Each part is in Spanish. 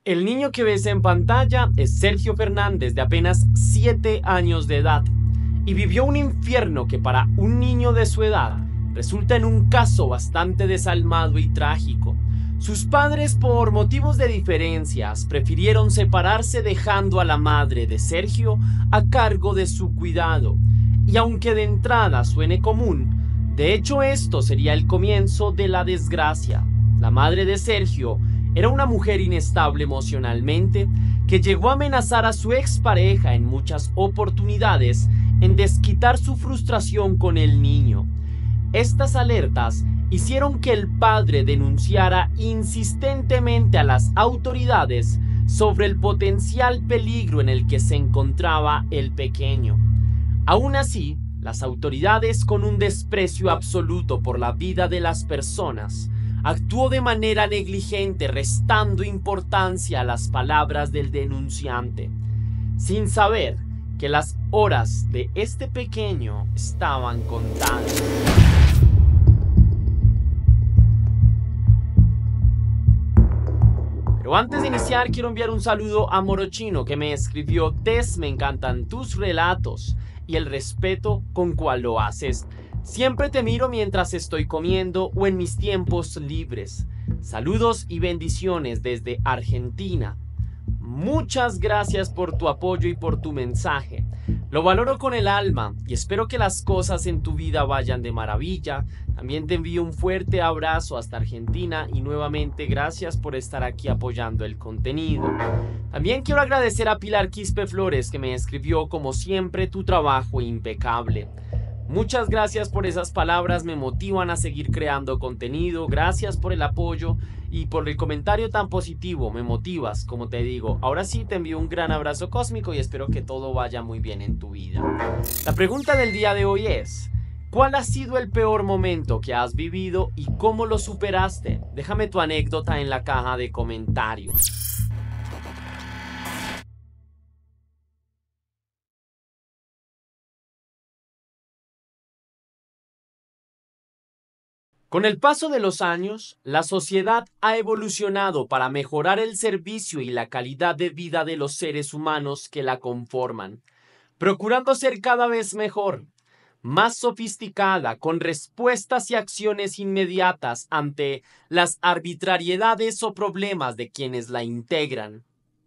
El niño que ves en pantalla es Sergio Fernández, de apenas 7 años de edad, y vivió un infierno que para un niño de su edad resulta en un caso bastante desalmado y trágico. Sus padres, por motivos de diferencias, prefirieron separarse, dejando a la madre de Sergio a cargo de su cuidado. Y aunque de entrada suene común, de hecho esto sería el comienzo de la desgracia. La madre de Sergio era una mujer inestable emocionalmente que llegó a amenazar a su expareja en muchas oportunidades en desquitar su frustración con el niño. Estas alertas hicieron que el padre denunciara insistentemente a las autoridades sobre el potencial peligro en el que se encontraba el pequeño. Aún así, las autoridades, con un desprecio absoluto por la vida de las personas, actuó de manera negligente, restando importancia a las palabras del denunciante, sin saber que las horas de este pequeño estaban contadas. Pero antes de iniciar, quiero enviar un saludo a Morochino, que me escribió: Tess, me encantan tus relatos y el respeto con cual lo haces. Siempre te miro mientras estoy comiendo o en mis tiempos libres. Saludos y bendiciones desde Argentina. Muchas gracias por tu apoyo y por tu mensaje. Lo valoro con el alma y espero que las cosas en tu vida vayan de maravilla. También te envío un fuerte abrazo hasta Argentina y nuevamente gracias por estar aquí apoyando el contenido. También quiero agradecer a Pilar Quispe Flores, que me escribió: como siempre, tu trabajo impecable. Muchas gracias por esas palabras, me motivan a seguir creando contenido. Gracias por el apoyo y por el comentario tan positivo, me motivas, como te digo. Ahora sí, te envío un gran abrazo cósmico y espero que todo vaya muy bien en tu vida. La pregunta del día de hoy es: ¿cuál ha sido el peor momento que has vivido y cómo lo superaste? Déjame tu anécdota en la caja de comentarios. Con el paso de los años, la sociedad ha evolucionado para mejorar el servicio y la calidad de vida de los seres humanos que la conforman, procurando ser cada vez mejor, más sofisticada, con respuestas y acciones inmediatas ante las arbitrariedades o problemas de quienes la integran,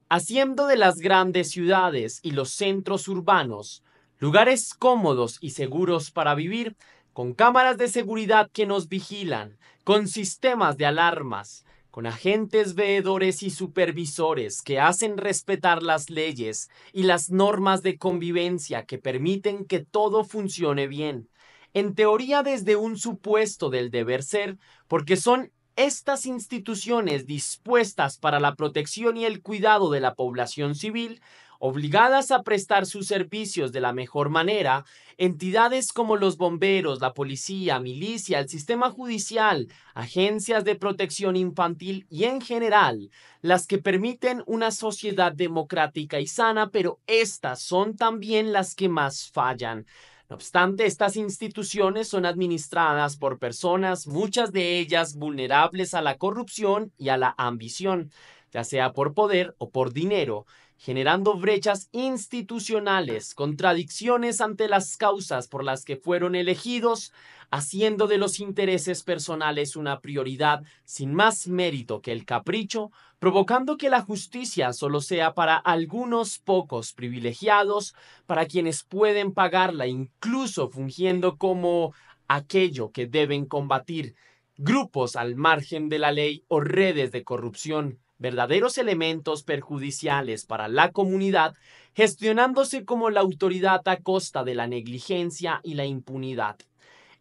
haciendo de las grandes ciudades y los centros urbanos lugares cómodos y seguros para vivir, con cámaras de seguridad que nos vigilan, con sistemas de alarmas, con agentes veedores y supervisores que hacen respetar las leyes y las normas de convivencia que permiten que todo funcione bien. En teoría, desde un supuesto del deber ser, porque son estas instituciones dispuestas para la protección y el cuidado de la población civil, obligadas a prestar sus servicios de la mejor manera. Entidades como los bomberos, la policía, milicia, el sistema judicial, agencias de protección infantil y en general, las que permiten una sociedad democrática y sana, pero estas son también las que más fallan. No obstante, estas instituciones son administradas por personas, muchas de ellas vulnerables a la corrupción y a la ambición, ya sea por poder o por dinero, generando brechas institucionales, contradicciones ante las causas por las que fueron elegidos, haciendo de los intereses personales una prioridad sin más mérito que el capricho, provocando que la justicia solo sea para algunos pocos privilegiados, para quienes pueden pagarla, incluso fungiendo como aquello que deben combatir, grupos al margen de la ley o redes de corrupción, verdaderos elementos perjudiciales para la comunidad, gestionándose como la autoridad a costa de la negligencia y la impunidad.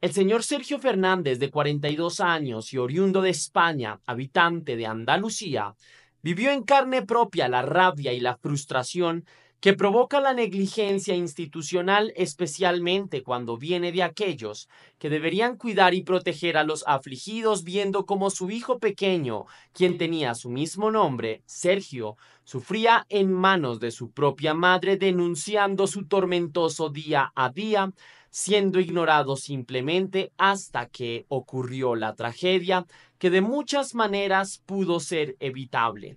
El señor Sergio Fernández, de 42 años y oriundo de España, habitante de Andalucía, vivió en carne propia la rabia y la frustración que provoca la negligencia institucional, especialmente cuando viene de aquellos que deberían cuidar y proteger a los afligidos, viendo cómo su hijo pequeño, quien tenía su mismo nombre, Sergio, sufría en manos de su propia madre, denunciando su tormentoso día a día, siendo ignorado simplemente hasta que ocurrió la tragedia, que de muchas maneras pudo ser evitable.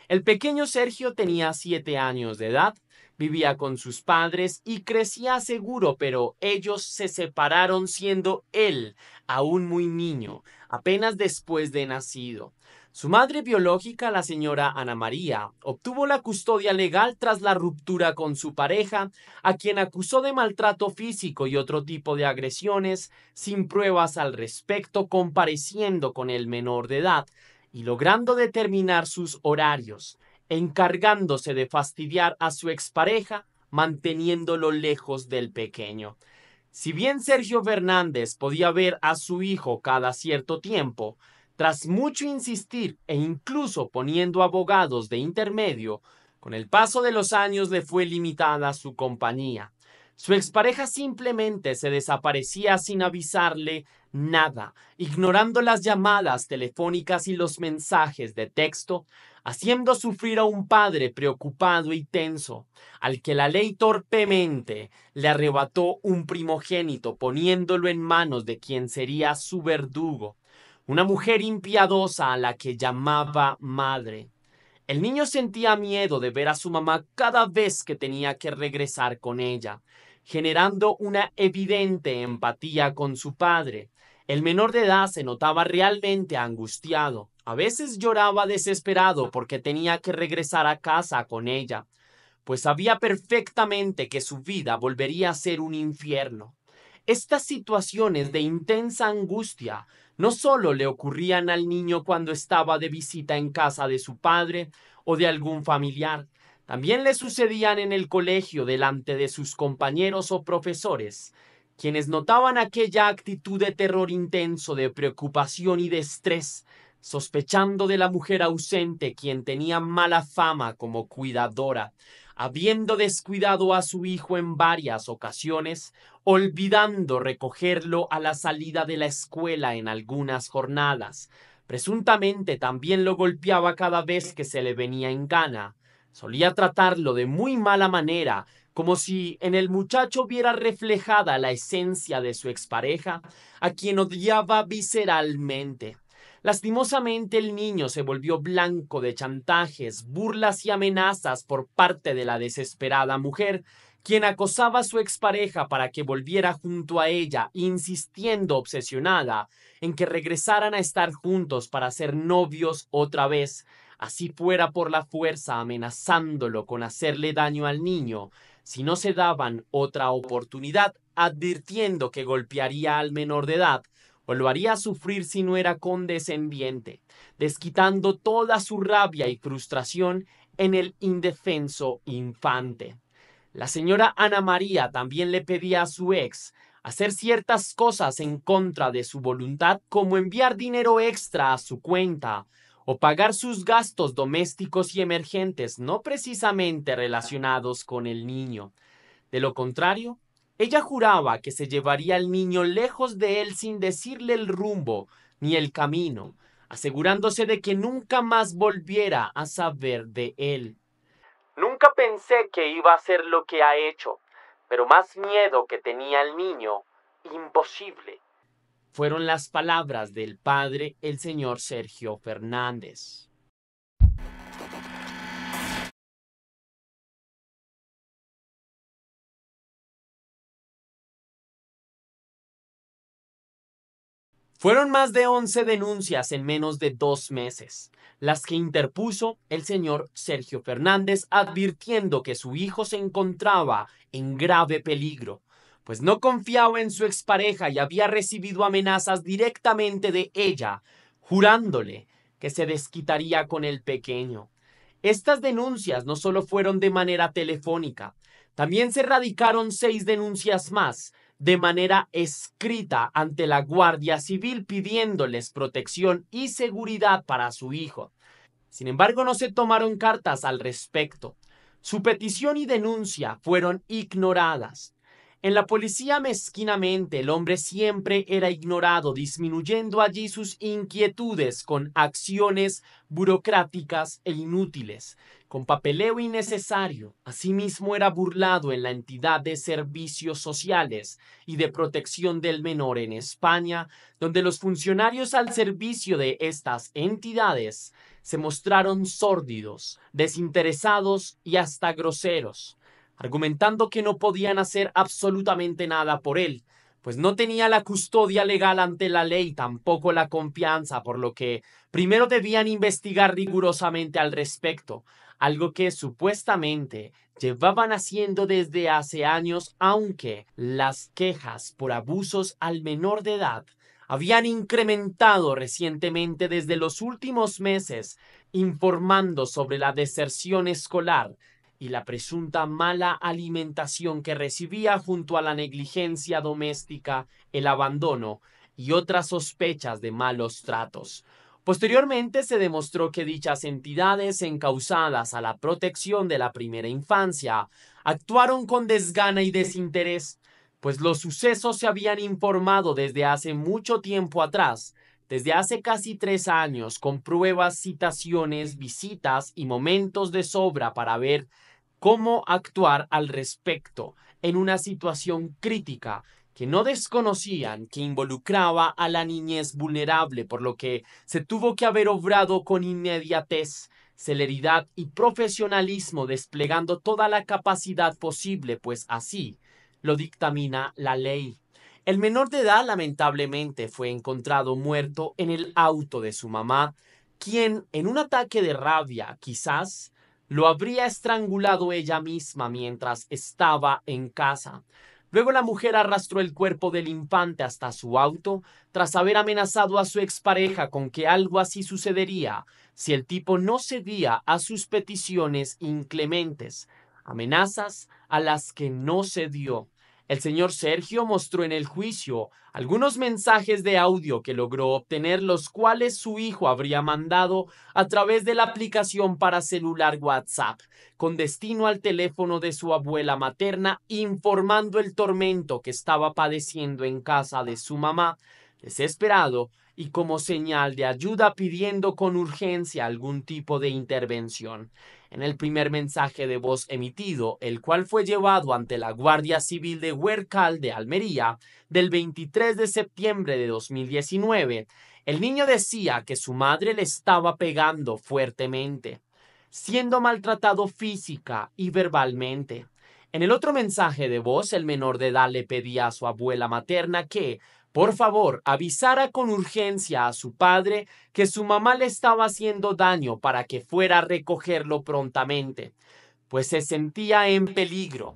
El pequeño Sergio tenía 7 años de edad, vivía con sus padres y crecía seguro, pero ellos se separaron siendo él aún muy niño, apenas después de nacido. Su madre biológica, la señora Ana María, obtuvo la custodia legal tras la ruptura con su pareja, a quien acusó de maltrato físico y otro tipo de agresiones, sin pruebas al respecto, compareciendo con el menor de edad y logrando determinar sus horarios, encargándose de fastidiar a su expareja, manteniéndolo lejos del pequeño. Si bien Sergio Fernández podía ver a su hijo cada cierto tiempo, tras mucho insistir e incluso poniendo abogados de intermedio, con el paso de los años le fue limitada su compañía. Su expareja simplemente se desaparecía sin avisarle nada, ignorando las llamadas telefónicas y los mensajes de texto, haciendo sufrir a un padre preocupado y tenso, al que la ley torpemente le arrebató un primogénito poniéndolo en manos de quien sería su verdugo, una mujer impiedosa a la que llamaba madre. El niño sentía miedo de ver a su mamá cada vez que tenía que regresar con ella, generando una evidente empatía con su padre. El menor de edad se notaba realmente angustiado. A veces lloraba desesperado porque tenía que regresar a casa con ella, pues sabía perfectamente que su vida volvería a ser un infierno. Estas situaciones de intensa angustia no solo le ocurrían al niño cuando estaba de visita en casa de su padre o de algún familiar, también le sucedían en el colegio delante de sus compañeros o profesores, quienes notaban aquella actitud de terror intenso, de preocupación y de estrés, sospechando de la mujer ausente, quien tenía mala fama como cuidadora, habiendo descuidado a su hijo en varias ocasiones, olvidando recogerlo a la salida de la escuela en algunas jornadas. Presuntamente también lo golpeaba cada vez que se le venía en gana. Solía tratarlo de muy mala manera, como si en el muchacho viera reflejada la esencia de su expareja, a quien odiaba visceralmente. Lastimosamente el niño se volvió blanco de chantajes, burlas y amenazas por parte de la desesperada mujer, quien acosaba a su expareja para que volviera junto a ella, insistiendo obsesionada en que regresaran a estar juntos para ser novios otra vez, así fuera por la fuerza, amenazándolo con hacerle daño al niño si no se daban otra oportunidad, advirtiendo que golpearía al menor de edad o lo haría sufrir si no era condescendiente, desquitando toda su rabia y frustración en el indefenso infante. La señora Ana María también le pedía a su ex hacer ciertas cosas en contra de su voluntad, como enviar dinero extra a su cuenta o pagar sus gastos domésticos y emergentes no precisamente relacionados con el niño. De lo contrario, ella juraba que se llevaría al niño lejos de él sin decirle el rumbo ni el camino, asegurándose de que nunca más volviera a saber de él. Nunca pensé que iba a hacer lo que ha hecho, pero más miedo que tenía el niño, imposible. Fueron las palabras del padre, el señor Sergio Fernández. Fueron más de 11 denuncias en menos de 2 meses, las que interpuso el señor Sergio Fernández advirtiendo que su hijo se encontraba en grave peligro, pues no confiaba en su expareja y había recibido amenazas directamente de ella, jurándole que se desquitaría con el pequeño. Estas denuncias no solo fueron de manera telefónica, también se radicaron 6 denuncias más de manera escrita ante la Guardia Civil pidiéndoles protección y seguridad para su hijo. Sin embargo, no se tomaron cartas al respecto. Su petición y denuncia fueron ignoradas. En la policía mezquinamente el hombre siempre era ignorado, disminuyendo allí sus inquietudes con acciones burocráticas e inútiles, con papeleo innecesario. Asimismo era burlado en la entidad de servicios sociales y de protección del menor en España, donde los funcionarios al servicio de estas entidades se mostraron sórdidos, desinteresados y hasta groseros, argumentando que no podían hacer absolutamente nada por él, pues no tenía la custodia legal ante la ley, tampoco la confianza, por lo que primero debían investigar rigurosamente al respecto, algo que supuestamente llevaban haciendo desde hace años, aunque las quejas por abusos al menor de edad habían incrementado recientemente desde los últimos meses, informando sobre la deserción escolar y la presunta mala alimentación que recibía junto a la negligencia doméstica, el abandono y otras sospechas de malos tratos. Posteriormente se demostró que dichas entidades encausadas a la protección de la primera infancia actuaron con desgana y desinterés, pues los sucesos se habían informado desde hace mucho tiempo atrás, desde hace casi 3 años, con pruebas, citaciones, visitas y momentos de sobra para ver cómo actuar al respecto en una situación crítica que no desconocían que involucraba a la niñez vulnerable, por lo que se tuvo que haber obrado con inmediatez, celeridad y profesionalismo, desplegando toda la capacidad posible, pues así lo dictamina la ley. El menor de edad lamentablemente fue encontrado muerto en el auto de su mamá, quien en un ataque de rabia quizás lo habría estrangulado ella misma mientras estaba en casa. Luego la mujer arrastró el cuerpo del infante hasta su auto tras haber amenazado a su expareja con que algo así sucedería si el tipo no cedía a sus peticiones inclementes, amenazas a las que no cedió. El señor Sergio mostró en el juicio algunos mensajes de audio que logró obtener, los cuales su hijo habría mandado a través de la aplicación para celular WhatsApp, con destino al teléfono de su abuela materna, informando el tormento que estaba padeciendo en casa de su mamá, desesperado y como señal de ayuda pidiendo con urgencia algún tipo de intervención. En el primer mensaje de voz emitido, el cual fue llevado ante la Guardia Civil de Huércal de Almería del 23 de septiembre de 2019, el niño decía que su madre le estaba pegando fuertemente, siendo maltratado física y verbalmente. En el otro mensaje de voz, el menor de edad le pedía a su abuela materna que, por favor, avisara con urgencia a su padre que su mamá le estaba haciendo daño para que fuera a recogerlo prontamente, pues se sentía en peligro.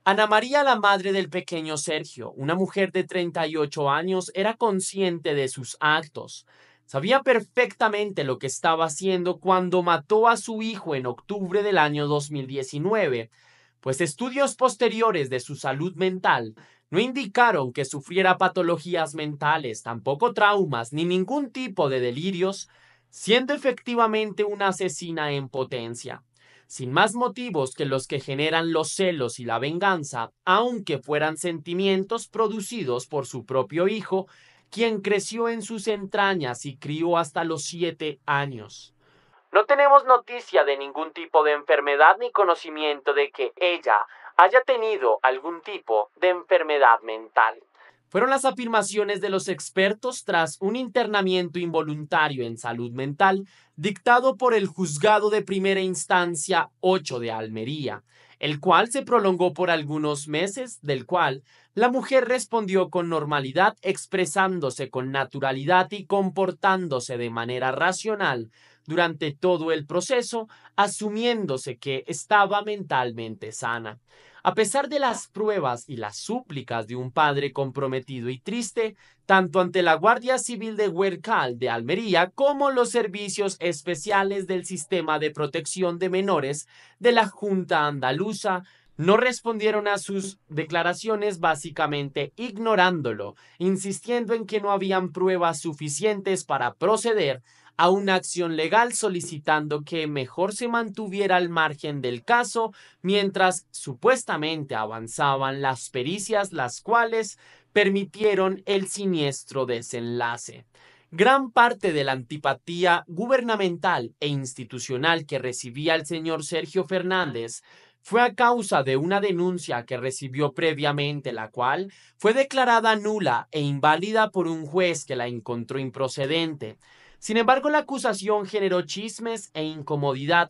Ana María, la madre del pequeño Sergio, una mujer de 38 años, era consciente de sus actos. Sabía perfectamente lo que estaba haciendo cuando mató a su hijo en octubre del año 2019, pues estudios posteriores de su salud mental no indicaron que sufriera patologías mentales, tampoco traumas ni ningún tipo de delirios, siendo efectivamente una asesina en potencia, sin más motivos que los que generan los celos y la venganza, aunque fueran sentimientos producidos por su propio hijo, quien creció en sus entrañas y crió hasta los 7 años. No tenemos noticia de ningún tipo de enfermedad ni conocimiento de que ella haya tenido algún tipo de enfermedad mental. Fueron las afirmaciones de los expertos tras un internamiento involuntario en salud mental dictado por el Juzgado de Primera Instancia 8 de Almería, el cual se prolongó por algunos meses, del cual la mujer respondió con normalidad, expresándose con naturalidad y comportándose de manera racional durante todo el proceso, asumiéndose que estaba mentalmente sana. A pesar de las pruebas y las súplicas de un padre comprometido y triste, tanto ante la Guardia Civil de Huércal de Almería como los servicios especiales del Sistema de Protección de Menores de la Junta Andaluza, no respondieron a sus declaraciones básicamente ignorándolo, insistiendo en que no habían pruebas suficientes para proceder a una acción legal solicitando que mejor se mantuviera al margen del caso mientras supuestamente avanzaban las pericias las cuales permitieron el siniestro desenlace. Gran parte de la antipatía gubernamental e institucional que recibía el señor Sergio Fernández fue a causa de una denuncia que recibió previamente, la cual fue declarada nula e inválida por un juez que la encontró improcedente. Sin embargo, la acusación generó chismes e incomodidad,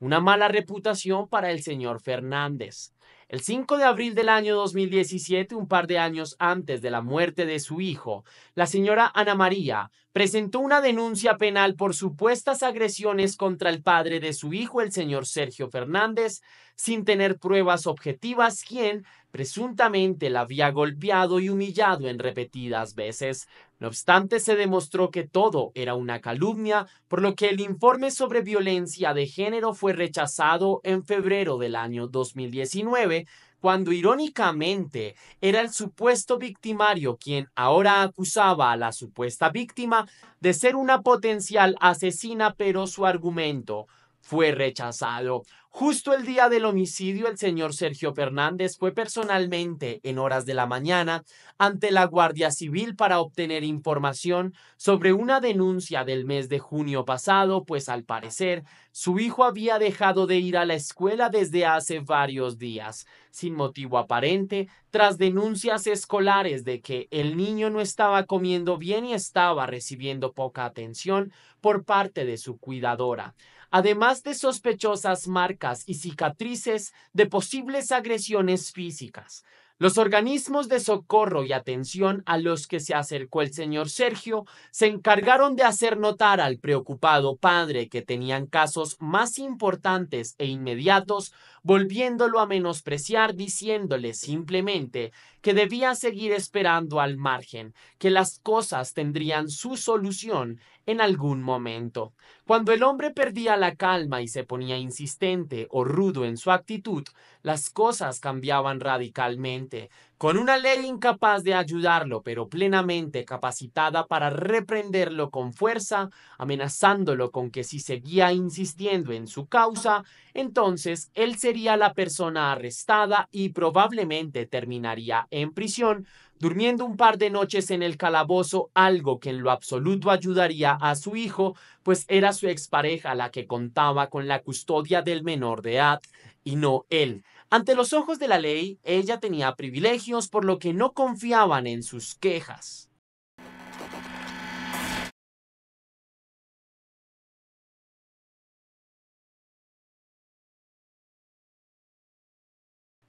una mala reputación para el señor Fernández. El 5 de abril del año 2017, un par de años antes de la muerte de su hijo, la señora Ana María presentó una denuncia penal por supuestas agresiones contra el padre de su hijo, el señor Sergio Fernández, sin tener pruebas objetivas, quien presuntamente la había golpeado y humillado en repetidas veces. No obstante, se demostró que todo era una calumnia, por lo que el informe sobre violencia de género fue rechazado en febrero del año 2019, cuando irónicamente era el supuesto victimario quien ahora acusaba a la supuesta víctima de ser una potencial asesina, pero su argumento fue rechazado. Justo el día del homicidio, el señor Sergio Fernández fue personalmente en horas de la mañana ante la Guardia Civil para obtener información sobre una denuncia del mes de junio pasado, pues al parecer su hijo había dejado de ir a la escuela desde hace varios días, sin motivo aparente, tras denuncias escolares de que el niño no estaba comiendo bien y estaba recibiendo poca atención por parte de su cuidadora, además de sospechosas marcas y cicatrices de posibles agresiones físicas. Los organismos de socorro y atención a los que se acercó el señor Sergio se encargaron de hacer notar al preocupado padre que tenían casos más importantes e inmediatos, volviéndolo a menospreciar, diciéndole simplemente que debía seguir esperando al margen, que las cosas tendrían su solución en algún momento. Cuando el hombre perdía la calma y se ponía insistente o rudo en su actitud, las cosas cambiaban radicalmente. Con una ley incapaz de ayudarlo, pero plenamente capacitada para reprenderlo con fuerza, amenazándolo con que si seguía insistiendo en su causa, entonces él sería la persona arrestada y probablemente terminaría en prisión, durmiendo un par de noches en el calabozo, algo que en lo absoluto ayudaría a su hijo, pues era su expareja la que contaba con la custodia del menor de edad y no él. Ante los ojos de la ley, ella tenía privilegios, por lo que no confiaban en sus quejas.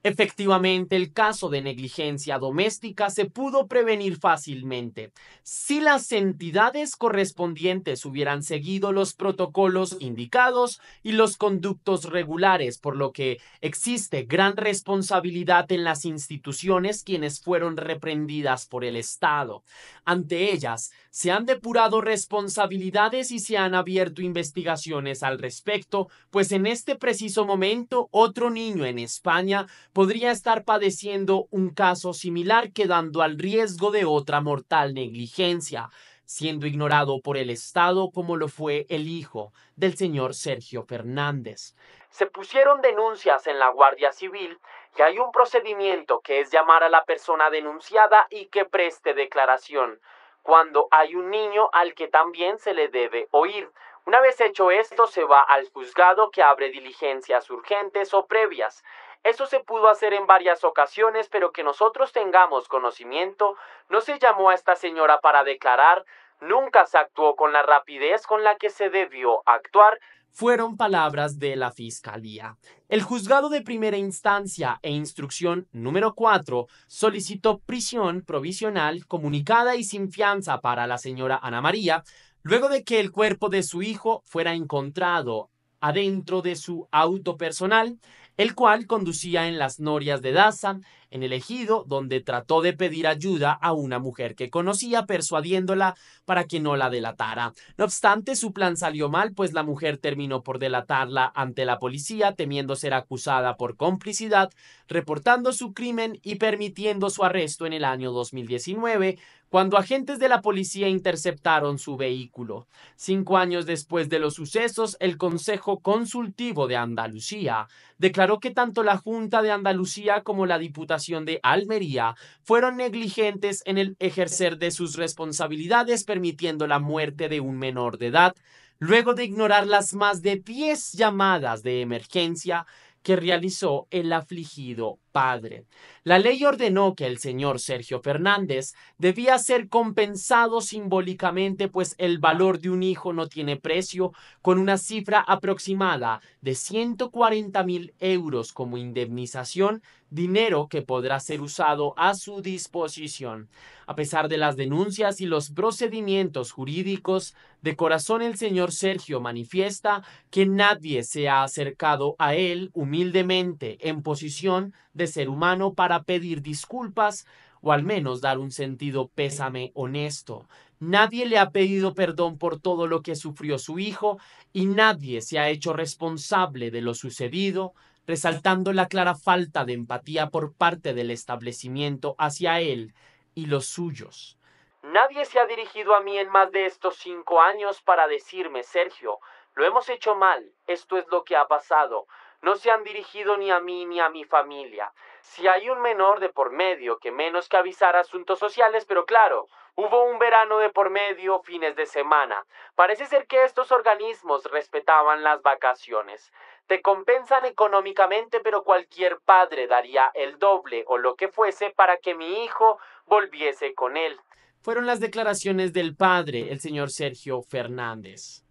Efectivamente, el caso de negligencia doméstica se pudo prevenir fácilmente si las entidades correspondientes hubieran seguido los protocolos indicados y los conductos regulares, por lo que existe gran responsabilidad en las instituciones quienes fueron reprendidas por el Estado. Ante ellas, se han depurado responsabilidades y se han abierto investigaciones al respecto, pues en este preciso momento otro niño en España podría estar padeciendo un caso similar, quedando al riesgo de otra mortal negligencia, siendo ignorado por el Estado como lo fue el hijo del señor Sergio Fernández. Se pusieron denuncias en la Guardia Civil y hay un procedimiento que es llamar a la persona denunciada y que preste declaración, cuando hay un niño al que también se le debe oír. Una vez hecho esto, se va al juzgado que abre diligencias urgentes o previas. Eso se pudo hacer en varias ocasiones, pero que nosotros tengamos conocimiento, no se llamó a esta señora para declarar, nunca se actuó con la rapidez con la que se debió actuar, fueron palabras de la Fiscalía. El juzgado de primera instancia e instrucción número 4 solicitó prisión provisional comunicada y sin fianza para la señora Ana María, luego de que el cuerpo de su hijo fuera encontrado adentro de su auto personal el cual conducía en las norias de Daza, en el ejido, donde trató de pedir ayuda a una mujer que conocía, persuadiéndola para que no la delatara. No obstante, su plan salió mal, pues la mujer terminó por delatarla ante la policía, temiendo ser acusada por complicidad, reportando su crimen y permitiendo su arresto en el año 2019, cuando agentes de la policía interceptaron su vehículo. 5 años después de los sucesos, el Consejo Consultivo de Andalucía declaró que tanto la Junta de Andalucía como la Diputación de Almería fueron negligentes en el ejercer de sus responsabilidades, permitiendo la muerte de un menor de edad, luego de ignorar las más de 10 llamadas de emergencia que realizó el afligido padre. La ley ordenó que el señor Sergio Fernández debía ser compensado simbólicamente, pues el valor de un hijo no tiene precio, con una cifra aproximada de 140.000 euros como indemnización, dinero que podrá ser usado a su disposición. A pesar de las denuncias y los procedimientos jurídicos, de corazón el señor Sergio manifiesta que nadie se ha acercado a él humildemente en posición de ser humano para pedir disculpas o al menos dar un sentido pésame honesto. Nadie le ha pedido perdón por todo lo que sufrió su hijo y nadie se ha hecho responsable de lo sucedido, resaltando la clara falta de empatía por parte del establecimiento hacia él y los suyos. Nadie se ha dirigido a mí en más de estos 5 años para decirme, Sergio, lo hemos hecho mal, esto es lo que ha pasado. No se han dirigido ni a mí ni a mi familia. Si hay un menor de por medio, que menos que avisar a asuntos sociales, pero claro, hubo un verano de por medio, fines de semana. Parece ser que estos organismos respetaban las vacaciones. Te compensan económicamente, pero cualquier padre daría el doble o lo que fuese para que mi hijo volviese con él. Fueron las declaraciones del padre, el señor Sergio Fernández.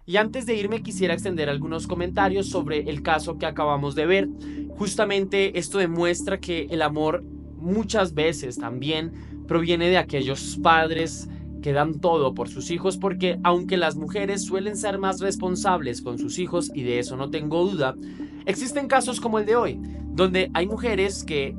Y antes de irme quisiera extender algunos comentarios sobre el caso que acabamos de ver. Justamente esto demuestra que el amor muchas veces también proviene de aquellos padres que dan todo por sus hijos, porque aunque las mujeres suelen ser más responsables con sus hijos, y de eso no tengo duda, existen casos como el de hoy, donde hay mujeres que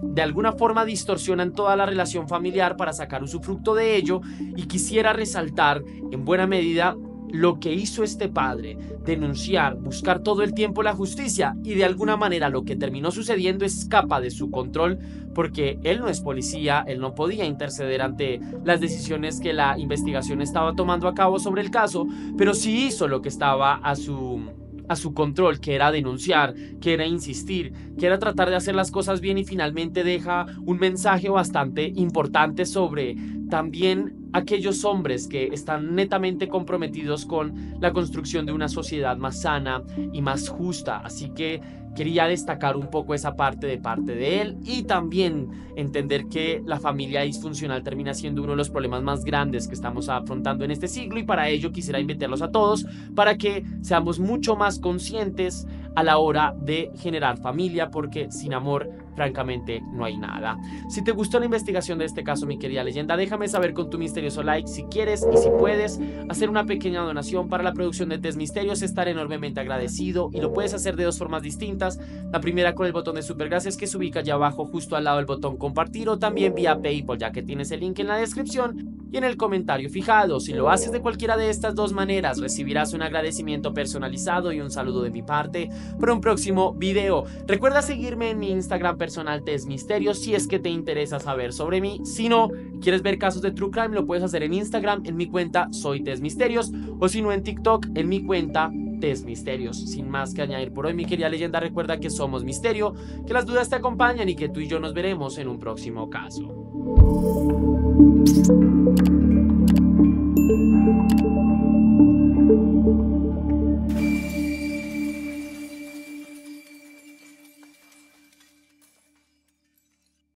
de alguna forma distorsionan toda la relación familiar para sacar usufructo de ello, y quisiera resaltar en buena medida lo que hizo este padre: denunciar, buscar todo el tiempo la justicia, y de alguna manera lo que terminó sucediendo escapa de su control, porque él no es policía, él no podía interceder ante las decisiones que la investigación estaba tomando a cabo sobre el caso, pero sí hizo lo que estaba a su control, que era denunciar, que era insistir, que era tratar de hacer las cosas bien, y finalmente deja un mensaje bastante importante sobre también aquellos hombres que están netamente comprometidos con la construcción de una sociedad más sana y más justa. Así que quería destacar un poco esa parte de él, y también entender que la familia disfuncional termina siendo uno de los problemas más grandes que estamos afrontando en este siglo, y para ello quisiera invitarlos a todos para que seamos mucho más conscientes a la hora de generar familia, porque sin amor francamente no hay nada. Si te gustó la investigación de este caso, mi querida leyenda, déjame saber con tu misterioso like si quieres, y si puedes hacer una pequeña donación para la producción de Test Misterios, estaré enormemente agradecido, y lo puedes hacer de dos formas distintas. La primera con el botón de super gracias que se ubica allá abajo justo al lado del botón compartir, o también vía PayPal, ya que tienes el link en la descripción y en el comentario fijado. Si lo haces de cualquiera de estas dos maneras, recibirás un agradecimiento personalizado y un saludo de mi parte para un próximo video. Recuerda seguirme en mi Instagram personal Test Misterios si es que te interesa saber sobre mí. Si no quieres ver casos de True Crime, lo puedes hacer en Instagram en mi cuenta Soy Test Misterios, o si no en TikTok en mi cuenta Test Misterios. Sin más que añadir por hoy, mi querida leyenda, recuerda que somos misterio, que las dudas te acompañan y que tú y yo nos veremos en un próximo caso.